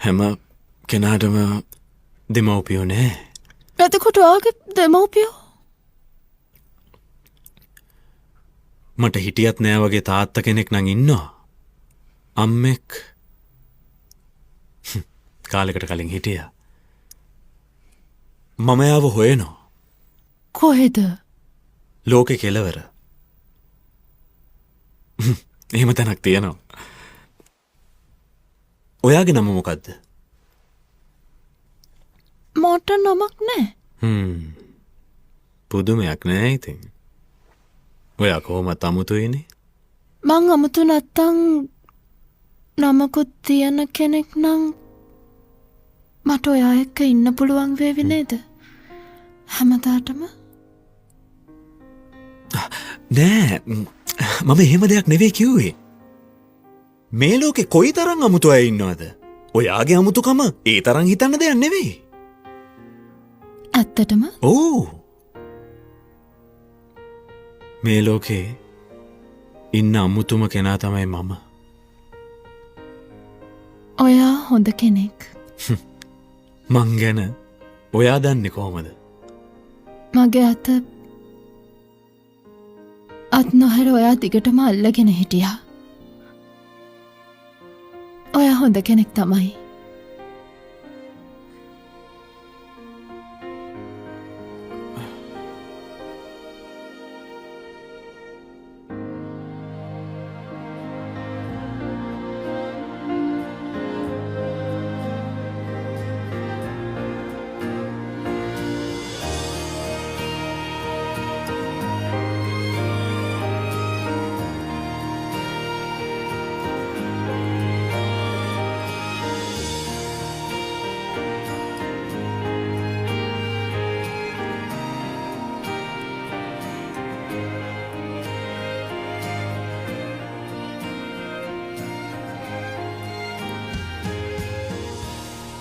හැම කෙනාටම දෙමව්පියෝ නෑ. එතකොට ඔයාගේ දෙමව්පියෝ? මට හිටියත් නෑ වගේ තාත්තා කෙනෙක් නම් ඉන්නවා. අම්මෙක් කාලෙකට කලින් හිටියා. මම යාව හොයනවා. කොහෙද? ලෝකෙ කෙලවර. එහෙම තැනක් තියෙනවා. ඔයාගේ නම මොකද්ද? මට නමක් නෑ. පුදුමයක් නෑ ඉතින්. ඔයා කොහොමද අමුතුයිනේ? මං අමුතු නැත්තම් නමකුත් තියන කෙනෙක් නම් මට ඔයා එක්ක ඉන්න පුළුවන් වේවි නේද? හැමදාටම? නෑ මම එහෙම දෙයක් නෙවෙයි කිව්වේ. මේ ලෝකෙ කොයි තරම් අමුතු අය ඉන්නවද? ඔයාගේ අමුතුකම ඒ තරම් හිතන්න දෙයක් නෙවෙයි. ඇත්තටම? ඕ. මේ ලෝකේ ඉන්න අමුතුම කෙනා තමයි මම. ඔයා හොඳ කෙනෙක්. මං ගැන ඔයා දන්නේ කොහොමද? මගේ අත් නොහැර ඔයා දිගටම අල්ලගෙන හිටියා. ඔයා හොඳ කෙනෙක් තමයි.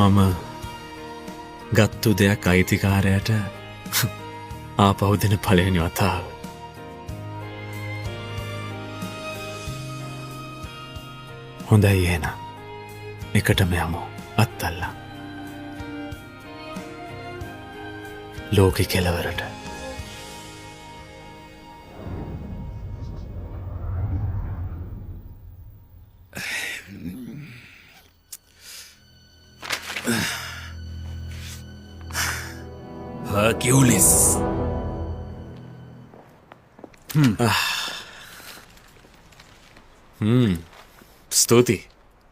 මම ගත්තු දෙයක් අයිතිකාරයට ආපහු දෙන පළවෙනි වතාව. හොඳයි එහෙනම්. එකටම යමු අත්තල්ලා. ලෝකෙ කෙලවරට. Hercules. ස්තුති.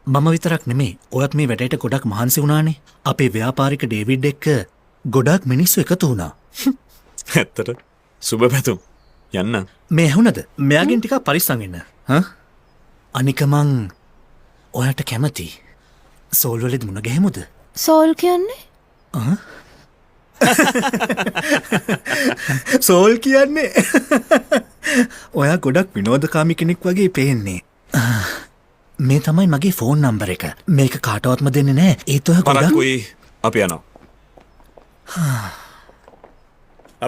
මම විතරක් නෙමේ ඔයත් මේ වැඩට ගොඩක් මහන්සි වුණානේ. අපේ ව්‍යාපාරික ඩේවිඩ් එක්ක ගොඩක් මිනිස්සු එකතු වුණා. ඇත්තට සුබ පැතුම්. යන්න. මේ ඇහුණද? මෙයාගෙන් ටිකක් පරිස්සම් වෙන්න. අනික මං ඔයාට කැමති. සෝල් වලදී මුණ ගැහෙමුද? සෝල් කියන්නේ? සෝල් කියන්නේ ඔයා ගොඩක් විනෝදකාමී කෙනෙක් වගේ පේන්නේ. මේ තමයි මගේ ෆෝන් නම්බර එක. මේක කාටවත්ම දෙන්නේ නෑ. ඒත් ඔයා ගොඩක් පරක්කුයි. අපි යනවා.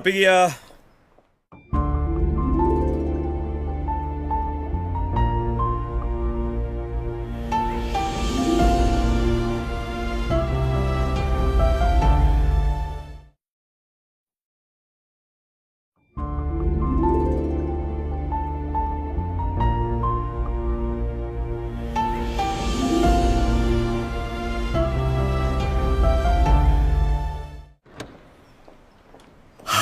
අපි ගියා.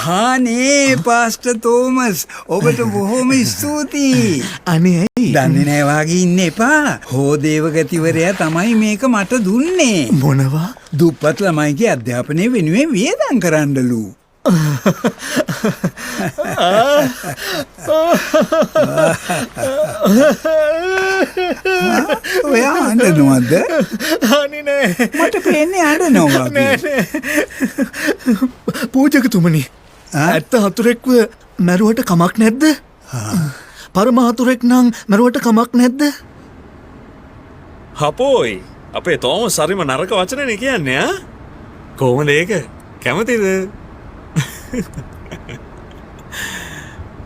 හානේ පාස්ටර් තෝමස් ඔබට බොහොම ස්තුතියි. අනේ ඇයි? දන්නේ නැහැ වාගේ ඉන්න එපා. හෝදේව ගතිවරයා තමයි මේක මට දුන්නේ. මොනවා? දුප්පත් ළමයිගේ අධ්‍යාපනය වෙනුවෙන් වියදම් කරන්නලු. ඔයා අඬනවද? අනේ නෑ. මට පේන්නේ අඬනවා වගේ. පූජකතුමනි, ඇත්ත හතුරෙක්ව මැරුවට කමක් නැද්ද? පරම හතුරෙක් නම් මැරුවට කමක් නැද්ද? හපෝයි අපේ තෝමස් හරිම නරක වචනනේ කියන්නේ ආ. කොහොමද ඒක? කැමතිද?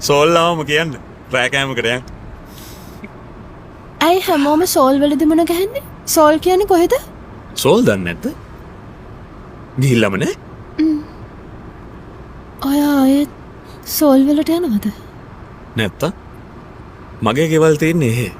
සෝල්ලාවම කියන්න රෑ කෑමකට යන්. ඇයි හැමෝම සෝල් වලදි මුණ ගැහෙන්නේ? සෝල් කියන්නේ කොහෙද? සෝල් දන්නේ නැද්ද? ගිහිල්ලාම නෑ? ඔය ආයෙත් සෝල් වලට යනවද? නැත්තම් මගේ ගෙවල් තියෙන්නේ එහෙ.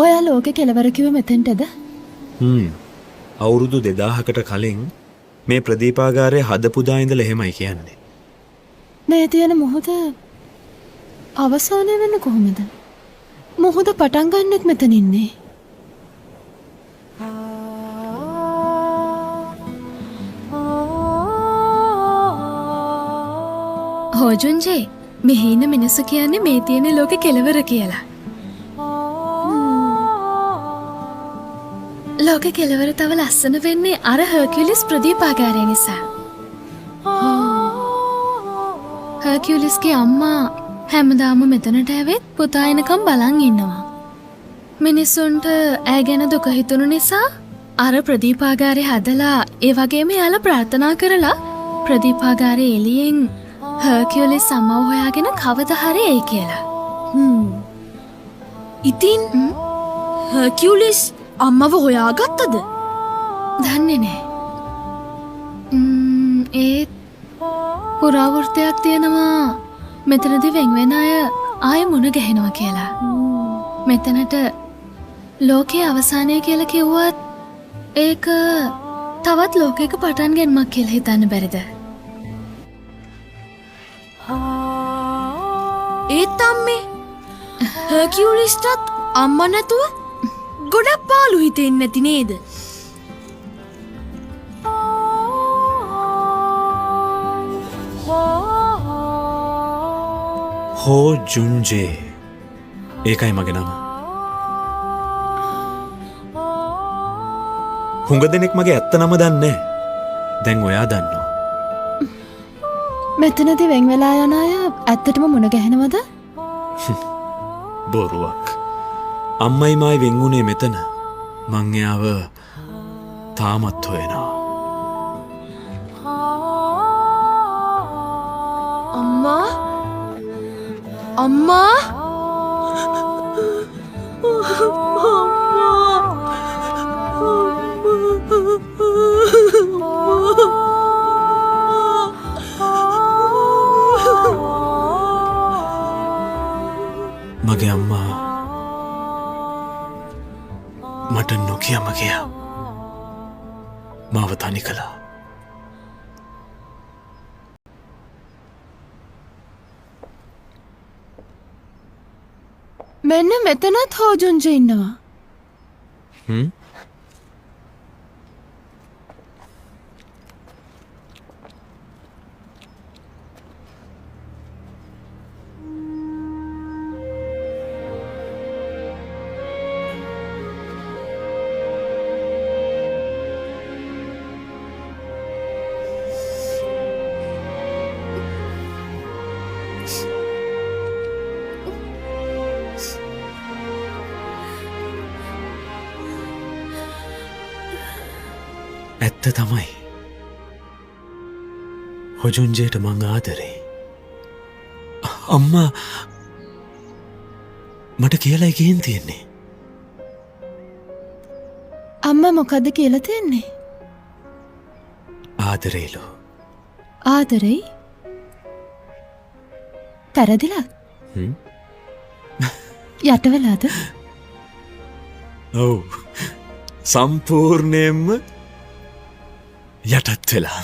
ඔයා ලෝකෙ කෙලවර කිව්ව මෙතෙන්ටද? අවුරුදු 2000කට කලින් මේ ප්‍රදීපාගාරය හදපුදා ඉඳලා එහෙමයි කියන්නේ. මේ තියෙන මොහොත අවසානය වෙන්න කොහොමද? මොහොත පටන් ගන්නෙත් මෙතන ඉන්නේ. හෝජුන්ජේ මෙහි ඉන්න මිනිස්සු කියන්නේ මේ තියෙන ලෝකෙ කෙලවර කියලා. ලෝකෙ කෙලවර තව ලස්සන වෙන්නේ අර හර්කියුලිස් ප්‍රදීපාගාරය නිසා. හර්කියුලිස්ගේ අම්මා හැමදාම මෙතනට ඇවිත් පුතා එනකම් බලන් ඉන්නවා. මිනිස්සුන්ට ඈ ගැන දුක හිතුණු නිසා අර ප්‍රදීපාගාරය හදලා ඒ වගේම යාලා ප්‍රාර්ථනා කරලා ප්‍රදීපාගාරය එළියෙන් හර්කියුලිස් අම්මව හොයාගෙන කවදා හරි එයි කියලා. ඉතින් හර්කියුලිස් අම්මව හොයාගත්තද? දන්නේ නෑ. ඒත් පුරාවෘත්තයක් තියෙනවා මෙතනදි වෙන් වෙන අය ආයෙ මුණ ගැහෙනවා කියලා. මෙතනට ලෝකයේ අවසානය කියලා කිව්වත් ඒක තවත් ලෝකයක පටන් ගැනීමක් කියලා හිතන්න බැරිද? ඒත් අම්මේ හර්කියුලිස්ටත් අම්මා නැතුව ගොඩක් පාළු හිතෙන්නේ නැති නේද? හෝ ජුන්ජේ ඒකයි මගේ නම. හුඟ දෙනෙක් මගේ ඇත්ත නම දන්නේ නැහැ. දැන් ඔයා දන්නවා. මෙතනදී වෙන් වෙලා යන අය ඇත්තටම මුණ ගැහෙනවද? බොරුවක්. අම්මයි මායි වෙන් වුණේ මෙතන. මං එයාව තාමත් හොයනවා. අම්මා අම්මා මගේ අම්මා මට නොකියම ගියා. මාව තනි කළා. මෙන්න මෙතනත් හෝජුන්ජ ඉන්නවා. ඇත්ත තමයි. හොජුන්ජයට මං ආදරේ. අම්මා මට කියලයි ගිහින් තියෙන්නේ. අම්මා මොකද්ද කියලා තියන්නේ? ආදරේලු. ආදරේ? තරදිලා? යටවෙලාද? ඔව්. සම්පූර්ණයෙන්ම යටත් වෙලා.